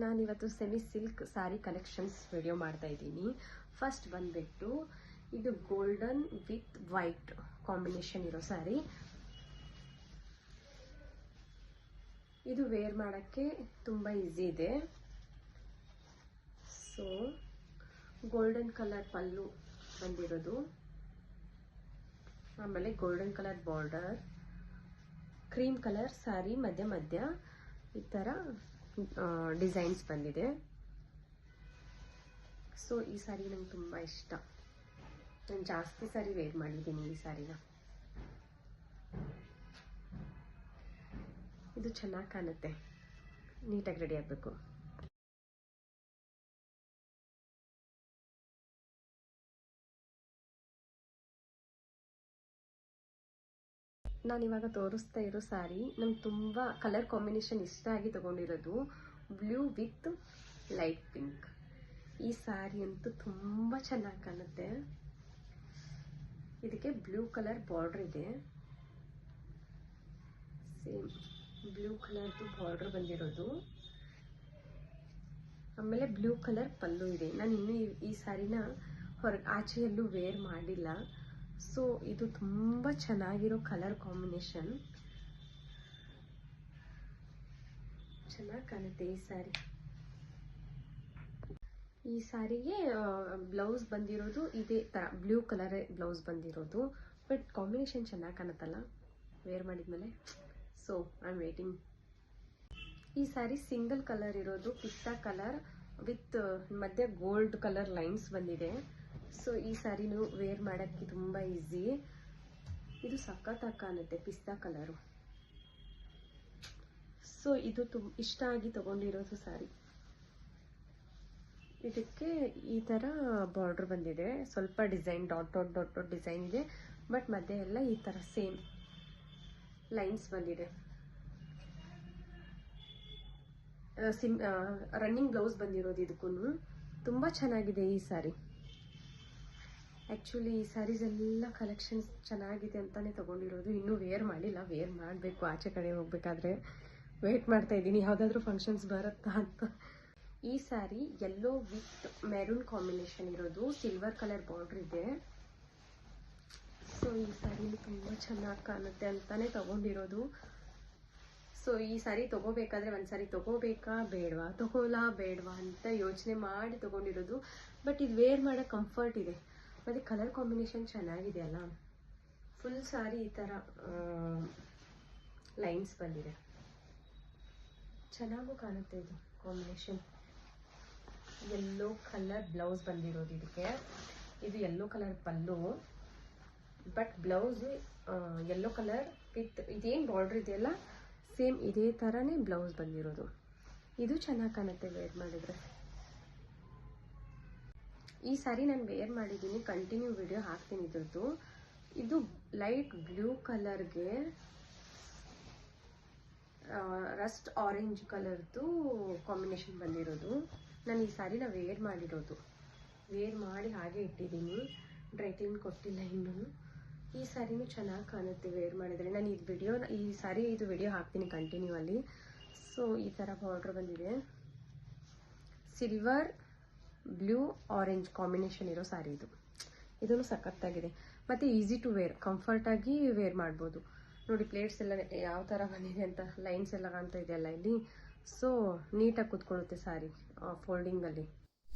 ನಾನಿವತ್ತು semi silk sari collections video ಮಾಡ್ತಾ ಇದ್ದೀನಿ. ಫಸ್ಟ್ ಬಂದ್ಬಿಟ್ಟು ಇದು ಗೋಲ್ಡನ್ ವಿತ್ ವೈಟ್ ಕಾಂಬಿನೇಷನ್ ಇರೋ ಸ್ಯಾರಿ. ಇದು ವೇರ್ ಮಾಡೋಕ್ಕೆ ತುಂಬ ಈಸಿ ಇದೆ. ಸೊ ಗೋಲ್ಡನ್ ಕಲರ್ ಪಲ್ಲು ಬಂದಿರೋದು, ಆಮೇಲೆ golden colour border, cream colour sari ಮಧ್ಯ ಈ ಥರ ಡಿಸೈನ್ಸ್ ಬಂದಿದೆ. ಸೊ ಈ ಸ್ಯಾರಿ ನಂಗೆ ತುಂಬ ಇಷ್ಟ. ನಾನು ಜಾಸ್ತಿ ಸಾರಿ ವೇರ್ ಮಾಡಿದ್ದೀನಿ ಈ ಸ್ಯಾರಿನ. ಇದು ಚೆನ್ನಾಗಿ ಕಾಣುತ್ತೆ, ನೀಟಾಗಿ ರೆಡಿ ಆಗಬೇಕು. ನಾನಿವಾಗ ತೋರಿಸ್ತಾ ಇರೋ ಸ್ಯಾರಿ ನಂಗೆ ತುಂಬ ಕಲರ್ ಕಾಂಬಿನೇಷನ್ ಇಷ್ಟ ಆಗಿ ತಗೊಂಡಿರೋದು. Blue with light pink. ಈ ಸ್ಯಾರಿ ಅಂತೂ ತುಂಬ ಚೆನ್ನಾಗಿ ಕಾಣುತ್ತೆ. ಇದಕ್ಕೆ ಬ್ಲೂ ಕಲರ್ ಬಾರ್ಡರ್ ಇದೆ, ಸೇಮ್ ಬ್ಲೂ ಕಲರ್ದು ಬಾರ್ಡರ್ ಬಂದಿರೋದು. ಆಮೇಲೆ ಬ್ಲೂ ಕಲರ್ ಪಲ್ಲು ಇದೆ. ನಾನು ಇನ್ನೂ ಈ ಸ್ಯಾರಿನ ಆಚೆಯಲ್ಲೂ ವೇರ್ ಮಾಡಿಲ್ಲ. ಸೊ ಇದು ತುಂಬ ಚೆನ್ನಾಗಿರೋ ಕಲರ್ ಕಾಂಬಿನೇಷನ್, ಚೆನ್ನಾಗಿ ಕಾಣುತ್ತೆ ಈ ಸ್ಯಾರಿ. ಈ ಸ್ಯಾರಿಗೆ ಬ್ಲೌಸ್ ಬಂದಿರೋದು ಇದೇ ಥರ ಬ್ಲೂ ಕಲರ್ ಬ್ಲೌಸ್ ಬಂದಿರೋದು. ಬಟ್ ಕಾಂಬಿನೇಷನ್ ಚೆನ್ನಾಗಿ ಕಾಣುತ್ತಲ್ಲ ವೇರ್ ಮಾಡಿದ್ಮೇಲೆ. So I am waiting. ಈ ಸ್ಯಾರಿ ಸಿಂಗಲ್ ಕಲರ್ ಇರೋದು, ಪಿಸ್ತಾ ಕಲರ್ ವಿತ್ ಮಧ್ಯೆ ಗೋಲ್ಡ್ ಕಲರ್ ಲೈನ್ಸ್ ಬಂದಿದೆ. ಸೊ ಈ ಸ್ಯಾರಿನೂ ವೇರ್ ಮಾಡೋಕ್ಕೆ ತುಂಬ ಈಸಿ. ಇದು ಸಖತ್ತಾಗಿ ಕಾಣುತ್ತೆ ಪಿಸ್ತಾ ಕಲರು. ಸೊ ಇದು ಇಷ್ಟ ಆಗಿ ತಗೊಂಡಿರೋದು ಸ್ಯಾರಿ. ಇದಕ್ಕೆ ಈ ಥರ ಬಾರ್ಡರ್ ಬಂದಿದೆ, ಸ್ವಲ್ಪ design dot dot dot dot design ಇದೆ. ಬಟ್ ಮಧ್ಯೆ ಎಲ್ಲ ಈ ಥರ ಸೇಮ್ ಲೈನ್ಸ್ ಬಂದಿದೆ. ರನ್ನಿಂಗ್ ಬ್ಲೌಸ್ ಬಂದಿರೋದು. ಇದಕ್ಕೂ ತುಂಬ ಚೆನ್ನಾಗಿದೆ ಈ ಸ್ಯಾರಿ. ಆ್ಯಕ್ಚುಲಿ ಈ ಸ್ಯಾರೀಸ್ ಎಲ್ಲ ಕಲೆಕ್ಷನ್ಸ್ ಚೆನ್ನಾಗಿದೆ ಅಂತಲೇ ತೊಗೊಂಡಿರೋದು. ಇನ್ನೂ ವೇರ್ ಮಾಡಿಲ್ಲ, ವೇರ್ ಮಾಡಬೇಕು. ಆಚೆ ಕಡೆ ಹೋಗ್ಬೇಕಾದ್ರೆ ವೇಟ್ ಮಾಡ್ತಾ ಇದ್ದೀನಿ ಯಾವುದಾದ್ರೂ ಫಂಕ್ಷನ್ಸ್ ಬರುತ್ತಾ ಅಂತ. ಈ sari yellow with maroon combination ಇರೋದು, ಸಿಲ್ವರ್ ಕಲರ್ ಬಾರ್ಡರ್ ಇದೆ. ಸೊ ಈ ಸ್ಯಾರಿ ತುಂಬ ಚೆನ್ನಾಗಿ ಕಾಣುತ್ತೆ ಅಂತಲೇ ತೊಗೊಂಡಿರೋದು. ಸೊ ಈ ಸ್ಯಾರಿ ತೊಗೋಬೇಕಾದ್ರೆ ಒಂದು ಸ್ಯಾರಿ ತೊಗೋಬೇಕಾ ಬೇಡವಾ ಅಂತ ಯೋಚನೆ ಮಾಡಿ ತೊಗೊಂಡಿರೋದು. ಬಟ್ ಇದು ವೇರ್ ಮಾಡೋಕ್ಕೆ ಕಂಫರ್ಟ್ ಇದೆ, ಮತ್ತು ಕಲರ್ ಕಾಂಬಿನೇಷನ್ ಚೆನ್ನಾಗಿದೆ ಅಲ್ಲ. ಫುಲ್ ಸ್ಯಾರಿ ಈ ಥರ ಲೈನ್ಸ್ ಬಂದಿದೆ, ಚೆನ್ನಾಗೂ ಕಾಣುತ್ತೆ ಇದು ಕಾಂಬಿನೇಷನ್. ಯೆಲ್ಲೋ ಕಲರ್ ಬ್ಲೌಸ್ ಬಂದಿರೋದು ಇದಕ್ಕೆ. ಇದು yellow colour pallu, but blouse yellow colour with ಇದೇನು ಬಾರ್ಡ್ರ್ ಇದೆಯಲ್ಲ ಸೇಮ್ ಇದೇ ಥರನೇ ಬ್ಲೌಸ್ ಬಂದಿರೋದು. ಇದು ಚೆನ್ನಾಗಿ ಕಾಣುತ್ತೆ ವೇರ್ ಮಾಡಿದರೆ. ಈ ಸ್ಯಾರಿ ನಾನು ವೇರ್ ಮಾಡಿದ್ದೀನಿ, ಕಂಟಿನ್ಯೂ ವಿಡಿಯೋ ಹಾಕ್ತೀನಿ ಇದ್ರದ್ದು. ಇದು ಲೈಟ್ ಬ್ಲೂ ಕಲರ್ಗೆ ರಸ್ಟ್ ಆರೆಂಜ್ ಕಲರ್ದು ಕಾಂಬಿನೇಷನ್ ಬಂದಿರೋದು. ನಾನು ಈ ಸ್ಯಾರಿನ ವೇರ್ ಮಾಡಿರೋದು, ವೇರ್ ಮಾಡಿ ಹಾಗೆ ಇಟ್ಟಿದ್ದೀನಿ, ಡ್ರೈ ಕ್ಲೀನ್ ಕೊಟ್ಟಿಲ್ಲ ಇನ್ನೂ. ಈ ಸ್ಯಾರಿನೂ ಚೆನ್ನಾಗಿ ಕಾಣುತ್ತೆ ವೇರ್ ಮಾಡಿದರೆ. ನಾನು ಈ ಸ್ಯಾರಿ ವಿಡಿಯೋ ಹಾಕ್ತೀನಿ ಕಂಟಿನ್ಯೂ ಅಲ್ಲಿ. ಸೊ ಈ ಥರ ಬಾರ್ಡ್ರ್ ಬಂದಿದೆ, ಸಿಲ್ವರ್ ಬ್ಲೂ ಆರೆಂಜ್ ಕಾಂಬಿನೇಷನ್ ಇರೋ ಸ್ಯಾರಿ ಇದು. ಇದೂ ಸಖತ್ತಾಗಿದೆ ಮತ್ತು ಈಸಿ ಟು ವೇರ್, ಕಂಫರ್ಟಾಗಿ ವೇರ್ ಮಾಡ್ಬೋದು. ನೋಡಿ ಪ್ಲೇಟ್ಸ್ ಎಲ್ಲ ಯಾವ ಥರ ಬಂದಿದೆ ಅಂತ, ಲೈನ್ಸ್ ಎಲ್ಲ ಕಾಣ್ತಾ ಇದೆಯಲ್ಲ ಇಲ್ಲಿ. ಸೊ ನೀಟಾಗಿ ಕೂತ್ಕೊಳ್ಳುತ್ತೆ ಸ್ಯಾರಿ ಫೋಲ್ಡಿಂಗಲ್ಲಿ.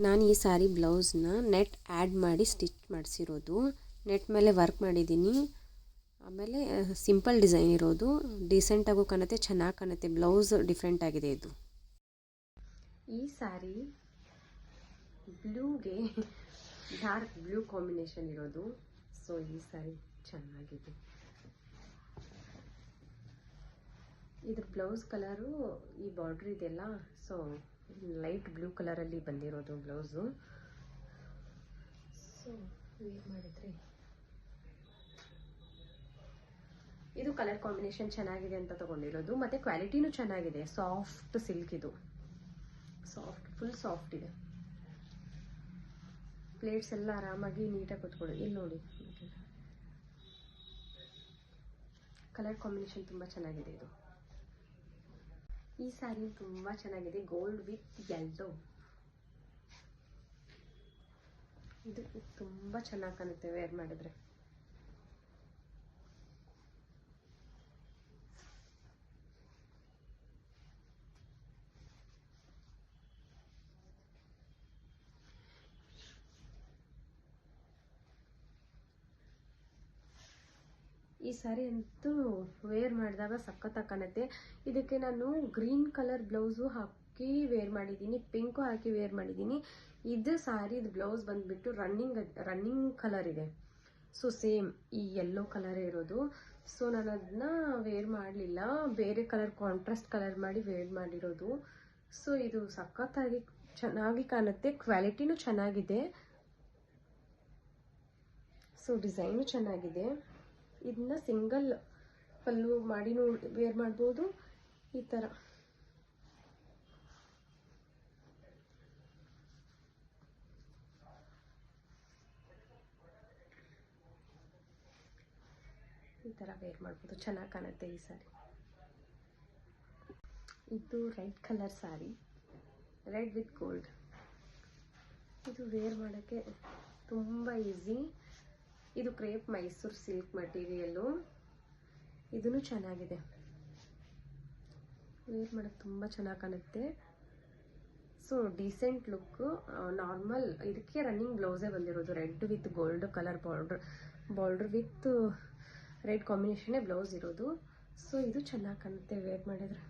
ನಾನು ಈ ಸ್ಯಾರಿ ಬ್ಲೌಸ್ನ ನೆಟ್ ಆ್ಯಡ್ ಮಾಡಿ ಸ್ಟಿಚ್ ಮಾಡಿಸಿರೋದು. ನೆಟ್ ಮೇಲೆ ವರ್ಕ್ ಮಾಡಿದ್ದೀನಿ. ಆಮೇಲೆ ಸಿಂಪಲ್ ಡಿಸೈನ್ ಇರೋದು, ಡೀಸೆಂಟಾಗೂ ಕಾಣುತ್ತೆ, ಚೆನ್ನಾಗಿ ಕಾಣುತ್ತೆ. ಬ್ಲೌಸ್ ಡಿಫ್ರೆಂಟ್ ಆಗಿದೆ ಇದು. ಈ ಸ್ಯಾರಿ ಬ್ಲೂಗೆ ಡಾರ್ಕ್ ಬ್ಲೂ ಕಾಂಬಿನೇಷನ್ ಇರೋದು. ಸೊ ಈ ಸ್ಯಾರಿ ಚೆನ್ನಾಗಿದೆ. ಇದ್ರ ಬ್ಲೌಸ್ ಕಲರು ಈ ಬಾರ್ಡ್ರ್ ಇದೆಯಲ್ಲ, ಸೊ ಲೈಟ್ ಬ್ಲೂ ಕಲರಲ್ಲಿ ಬಂದಿರೋದು ಬ್ಲೌಸು. ಸೊ ವೇರ್ ಮಾಡಿದರೆ ಇದು ಕಲರ್ ಕಾಂಬಿನೇಷನ್ ಚೆನ್ನಾಗಿದೆ ಅಂತ ತೊಗೊಂಡಿರೋದು. ಮತ್ತು ಕ್ವಾಲಿಟಿನೂ ಚೆನ್ನಾಗಿದೆ, ಸಾಫ್ಟ್ ಸಿಲ್ಕ್ ಇದು, ಸಾಫ್ಟ್ ಫುಲ್ ಸಾಫ್ಟ್ ಇದೆ. ಪ್ಲೇಟ್ಸ್ ಎಲ್ಲ ಆರಾಮಾಗಿ ನೀಟಾಗಿ ಕೂತ್ಕೊಳ್ಳಿ. ಇಲ್ಲಿ ನೋಡಿ ಕಲರ್ ಕಾಂಬಿನೇಷನ್ ತುಂಬ ಚೆನ್ನಾಗಿದೆ ಇದು. ಈ ಸ್ಯಾರಿ ತುಂಬ ಚೆನ್ನಾಗಿದೆ, ಗೋಲ್ಡ್ ವಿತ್ ಯೆಲ್ಲೋ. ಇದು ತುಂಬ ಚೆನ್ನಾಗಿ ಕಾಣುತ್ತೆ ವೇರ್ ಮಾಡಿದ್ರೆ. ಈ ಸ್ಯಾರಿ ಅಂತೂ ವೇರ್ ಮಾಡಿದಾಗ ಸಖತ್ತಾಗಿ ಕಾಣುತ್ತೆ. ಇದಕ್ಕೆ ನಾನು ಗ್ರೀನ್ ಕಲರ್ ಬ್ಲೌಸು ಹಾಕಿ ವೇರ್ ಮಾಡಿದ್ದೀನಿ, ಪಿಂಕು ಹಾಕಿ ವೇರ್ ಮಾಡಿದ್ದೀನಿ. ಇದು ಸ್ಯಾರಿದು ಬ್ಲೌಸ್ ಬಂದ್ಬಿಟ್ಟು ರನ್ನಿಂಗ್ ಕಲರ್ ಇದೆ. ಸೊ ಸೇಮ್ ಈ ಯೆಲ್ಲೋ ಕಲರ್ ಇರೋದು. ಸೊ ನಾನು ಅದನ್ನ ವೇರ್ ಮಾಡಲಿಲ್ಲ, ಬೇರೆ ಕಲರ್ ಕಾಂಟ್ರಾಸ್ಟ್ ಕಲರ್ ಮಾಡಿ ವೇರ್ ಮಾಡಿರೋದು. ಸೊ ಇದು ಸಖತ್ತಾಗಿ ಚೆನ್ನಾಗಿ ಕಾಣುತ್ತೆ, ಕ್ವಾಲಿಟಿನೂ ಚೆನ್ನಾಗಿದೆ, ಸೊ ಡಿಸೈನು ಚೆನ್ನಾಗಿದೆ. ಇದನ್ನ ಸಿಂಗಲ್ ಪಲ್ಲು ಮಾಡಿನೂ ವೇರ್ ಮಾಡ್ಬೋದು. ಈ ಥರ ವೇರ್ ಮಾಡ್ಬೋದು, ಚೆನ್ನಾಗಿ ಕಾಣುತ್ತೆ ಈ ಸ್ಯಾರಿ. ಇದು red colour sari, red with gold. ಇದು ವೇರ್ ಮಾಡೋಕ್ಕೆ ತುಂಬ ಈಸಿ. ಇದು ಕ್ರೇಪ್ ಮೈಸೂರು ಸಿಲ್ಕ್ ಮಟೀರಿಯಲ್ಲು, ಇದೂ ಚೆನ್ನಾಗಿದೆ, ವೇರ್ ಮಾಡೋಕ್ಕೆ ತುಂಬ ಚೆನ್ನಾಗಿ ಕಾಣುತ್ತೆ. So decent look, normal. ಇದಕ್ಕೆ ರನ್ನಿಂಗ್ ಬ್ಲೌಸೇ ಬಂದಿರೋದು, red with gold colour border with red ಕಾಂಬಿನೇಷನ್ನೇ ಬ್ಲೌಸ್ ಇರೋದು. ಸೊ ಇದು ಚೆನ್ನಾಗಿ ಕಾಣುತ್ತೆ ವೇರ್ ಮಾಡಿದ್ರೆ.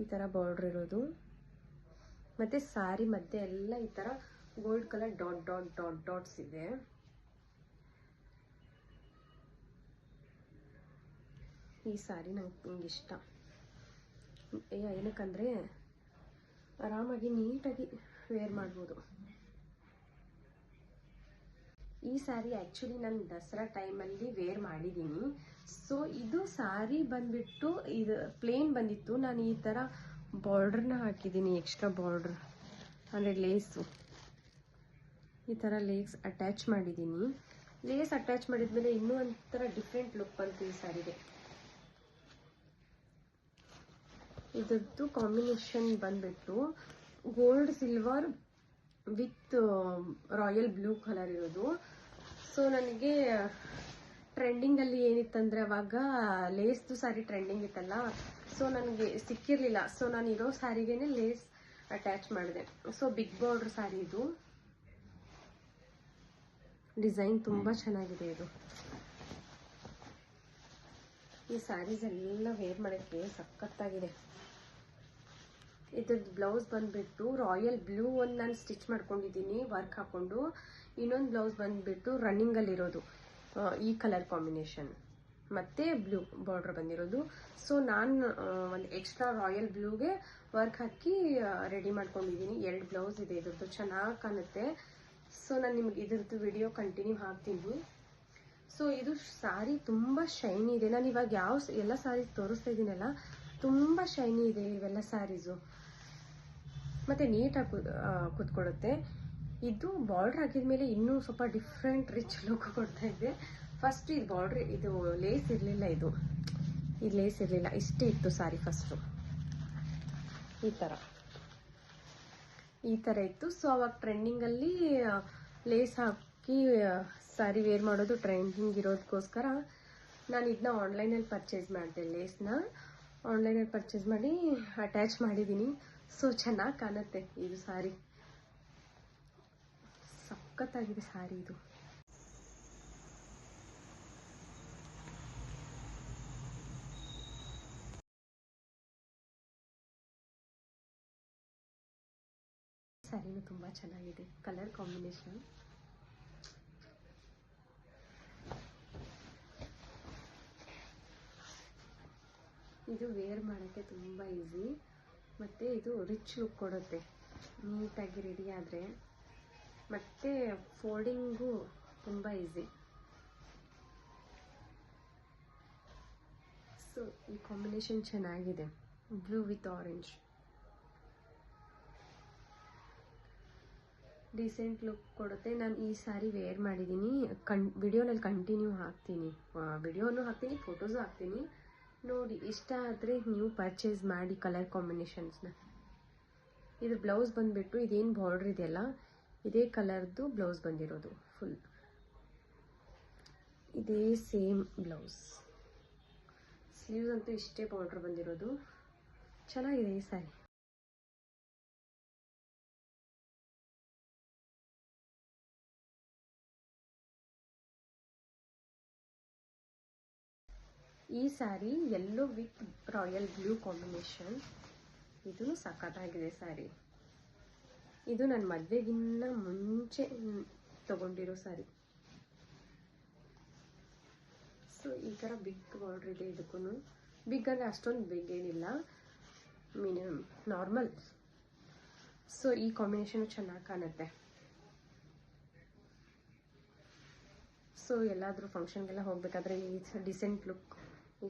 ಈ ಥರ ಬಾರ್ಡ್ರ್ ಇರೋದು, ಮತ್ತು ಸ್ಯಾರಿ ಮಧ್ಯೆ ಎಲ್ಲ ಈ ಥರ ಗೋಲ್ಡ್ ಕಲರ್ ಡಾಟ್ಸ್ ಇದೆ. ಈ ಸ್ಯಾರಿ ನಂಗೆ ಇಷ್ಟ. ಏನಕ್ಕಂದರೆ ಆರಾಮಾಗಿ ನೀಟಾಗಿ ವೇರ್ ಮಾಡ್ಬೋದು. ಈ ಸ್ಯಾರಿ ಆ್ಯಕ್ಚುಲಿ ನಾನು ದಸರಾ ಟೈಮಲ್ಲಿ ವೇರ್ ಮಾಡಿದ್ದೀನಿ. ಸೊ ಇದು ಸ್ಯಾರಿ ಬಂದ್ಬಿಟ್ಟು ಇದು ಪ್ಲೇನ್ ಬಂದಿತ್ತು, ನಾನು ಈ ಥರ ಬಾರ್ಡ್ರನ್ನ ಹಾಕಿದ್ದೀನಿ, ಎಕ್ಸ್ಟ್ರಾ ಬಾರ್ಡ್ರ್ ಅಂದರೆ ಲೇಸು. ಈ ಥರ ಲೇಸ್ ಅಟ್ಯಾಚ್ ಮಾಡಿದ್ದೀನಿ. ಲೇಸ್ ಅಟ್ಯಾಚ್ ಮಾಡಿದ್ಮೇಲೆ ಇನ್ನೂ ಒಂಥರ ಡಿಫ್ರೆಂಟ್ ಲುಕ್ ಬಂತು ಈ ಸ್ಯಾರಿಗೆ. ಇದ್ರದ್ದು ಕಾಂಬಿನೇಷನ್ ಬಂದ್ಬಿಟ್ಟು gold silver with royal blue colour ಇರೋದು. ಸೊ ನನಗೆ ಟ್ರೆಂಡಿಂಗಲ್ಲಿ ಏನಿತ್ತಂದರೆ ಅವಾಗ ಲೇಸ್ದು ಸ್ಯಾರಿ ಟ್ರೆಂಡಿಂಗ್ ಇತ್ತಲ್ಲ, ಸೊ ನನಗೆ ಸಿಕ್ಕಿರಲಿಲ್ಲ. ಸೊ ನಾನು ಇರೋ ಸ್ಯಾರಿಗೇನೆ ಲೇಸ್ ಅಟ್ಯಾಚ್ ಮಾಡಿದೆ. ಸೊ ಬಿಗ್ ಬಾರ್ಡ್ರ್ ಸ್ಯಾರಿ ಇದು, ಡಿಸೈನ್ ತುಂಬ ಚೆನ್ನಾಗಿದೆ. ಇದು ಈ ಸ್ಯಾರೀಸ್ ಎಲ್ಲ ವೇರ್ ಮಾಡೋಕ್ಕೆ ಸಖತ್ತಾಗಿದೆ. ಇದ್ರದ್ದು ಬ್ಲೌಸ್ ಬಂದ್ಬಿಟ್ಟು ರಾಯಲ್ ಬ್ಲೂ ಒಂದು ನಾನು ಸ್ಟಿಚ್ ಮಾಡ್ಕೊಂಡಿದ್ದೀನಿ ವರ್ಕ್ ಹಾಕ್ಕೊಂಡು, ಇನ್ನೊಂದು ಬ್ಲೌಸ್ ಬಂದ್ಬಿಟ್ಟು ರನ್ನಿಂಗಲ್ಲಿರೋದು ಈ ಕಲರ್ ಕಾಂಬಿನೇಷನ್ ಮತ್ತು ಬ್ಲೂ ಬಾರ್ಡ್ರ್ ಬಂದಿರೋದು. ಸೊ ನಾನು ಒಂದು ಎಕ್ಸ್ಟ್ರಾ ರಾಯಲ್ ಬ್ಲೂಗೆ ವರ್ಕ್ ಹಾಕಿ ರೆಡಿ ಮಾಡ್ಕೊಂಡಿದ್ದೀನಿ. 2 ಬ್ಲೌಸ್ ಇದೆ ಇದ್ರದ್ದು, ಚೆನ್ನಾಗಿ ಕಾಣುತ್ತೆ. ಸೊ ನಾನು ನಿಮ್ಗೆ ಇದ್ರದ್ದು ವಿಡಿಯೋ ಕಂಟಿನ್ಯೂ ಹಾಕ್ತೀನಿ. ಸೊ ಇದು ಸ್ಯಾರಿ ತುಂಬ ಶೈನಿ ಇದೆ. ನಾನು ಇವಾಗ ಎಲ್ಲ ಸ್ಯಾರೀಸ್ ತೋರಿಸ್ತಾ ಇದ್ದೀನಲ್ಲ, ತುಂಬ ಶೈನಿ ಇದೆ ಇವೆಲ್ಲ ಸ್ಯಾರೀಸು, ಮತ್ತು ನೀಟಾಗಿ ಕೂತ್ಕೊಳ್ಳುತ್ತೆ. ಇದು ಬಾರ್ಡ್ರ್ ಹಾಕಿದ್ಮೇಲೆ ಇನ್ನೂ ಸ್ವಲ್ಪ ಡಿಫ್ರೆಂಟ್ ರಿಚ್ ಲುಕ್ ಕೊಡ್ತಾ ಇದೆ. ಫಸ್ಟ್ ಇದು ಬಾರ್ಡ್ರ್, ಇದು ಲೇಸ್ ಇರಲಿಲ್ಲ, ಇದು ಲೇಸ್ ಇರಲಿಲ್ಲ, ಇಷ್ಟೇ ಇತ್ತು ಸ್ಯಾರಿ ಫಸ್ಟು. ಈ ಥರ ಇತ್ತು. ಸೊ ಅವಾಗ ಟ್ರೆಂಡಿಂಗಲ್ಲಿ ಲೇಸ್ ಹಾಕಿ ಸ್ಯಾರಿ ವೇರ್ ಮಾಡೋದು ಟ್ರೆಂಡಿಂಗ್ ಇರೋದಕ್ಕೋಸ್ಕರ ನಾನು ಇದನ್ನ ಆನ್ಲೈನಲ್ಲಿ ಪರ್ಚೇಸ್ ಮಾಡಿದೆ. ಲೇಸ್ನ ಆನ್ಲೈನಲ್ಲಿ ಪರ್ಚೇಸ್ ಮಾಡಿ ಅಟ್ಯಾಚ್ ಮಾಡಿದ್ದೀನಿ. ಸೊ ಚೆನ್ನಾಗಿ ಕಾಣುತ್ತೆ ಇದು ಸ್ಯಾರಿ, ಸಖತ್ತಾಗಿದೆ ಸ್ಯಾರಿ ಇದು. ಸ್ಯಾರಿನೂ ತುಂಬ ಚೆನ್ನಾಗಿದೆ, ಕಲರ್ ಕಾಂಬಿನೇಷನ್. ಇದು ವೇರ್ ಮಾಡೋಕ್ಕೆ ತುಂಬ ಈಸಿ, ಮತ್ತು ಇದು ರಿಚ್ ಲುಕ್ ಕೊಡುತ್ತೆ ನೀಟಾಗಿ ರೆಡಿ ಆದರೆ, ಮತ್ತು ಫೋಲ್ಡಿಂಗು ತುಂಬ ಈಸಿ. ಸೊ ಈ ಕಾಂಬಿನೇಷನ್ ಚೆನ್ನಾಗಿದೆ, blue with orange. Decent look ಕೊಡುತ್ತೆ. ನಾನು ಈ ಸ್ಯಾರಿ ವೇರ್ ಮಾಡಿದ್ದೀನಿ, ವಿಡಿಯೋನಲ್ಲಿ ಕಂಟಿನ್ಯೂ ಹಾಕ್ತೀನಿ, ವಿಡಿಯೋನು ಹಾಕ್ತೀನಿ, ಫೋಟೋಸು ಹಾಕ್ತೀನಿ. ನೋಡಿ, ಇಷ್ಟ ಆದರೆ ನೀವು ಪರ್ಚೇಸ್ ಮಾಡಿ ಕಲರ್ ಕಾಂಬಿನೇಷನ್ಸ್ನ. ಇದು ಬ್ಲೌಸ್ ಬಂದುಬಿಟ್ಟು ಇದೇನು ಬಾರ್ಡ್ರ್ ಇದೆಯಲ್ಲ, ಇದೇ ಕಲರ್ದು ಬ್ಲೌಸ್ ಬಂದಿರೋದು. ಫುಲ್ ಇದೇ ಸೇಮ್ ಬ್ಲೌಸ್. ಸ್ಲೀವ್ಸ್ ಅಂತೂ ಇಷ್ಟೇ ಬಾರ್ಡ್ರ್ ಬಂದಿರೋದು. ಚೆನ್ನಾಗಿದೆ ಈ ಸ್ಯಾರಿ. ಈ sari yellow with royal blue combination. ಇದೂ ಸಖತ್ತಾಗಿದೆ ಸ್ಯಾರಿ. ಇದು ನನ್ನ ಮದುವೆಗಿನ್ನ ಮುಂಚೆ ತಗೊಂಡಿರೋ ಸ್ಯಾರಿ. ಸೊ ಈ ಥರ ಬಿಗ್ ಬಾರ್ಡ್ರ್ ಇದೆ ಇದಕ್ಕೂ. ಬಿಗ್ ಅಂದರೆ ಅಷ್ಟೊಂದು ಬಿಗ್ ಏನಿಲ್ಲ, ಮಿನಿಮಮ್ ನಾರ್ಮಲ್. ಸೊ ಈ ಕಾಂಬಿನೇಷನ್ ಚೆನ್ನಾಗಿ ಕಾಣುತ್ತೆ. ಸೊ ಎಲ್ಲಾದರೂ ಫಂಕ್ಷನ್ಗೆಲ್ಲ ಹೋಗಬೇಕಾದ್ರೆ ಈ ಡಿಸೆಂಟ್ ಲುಕ್ ಈ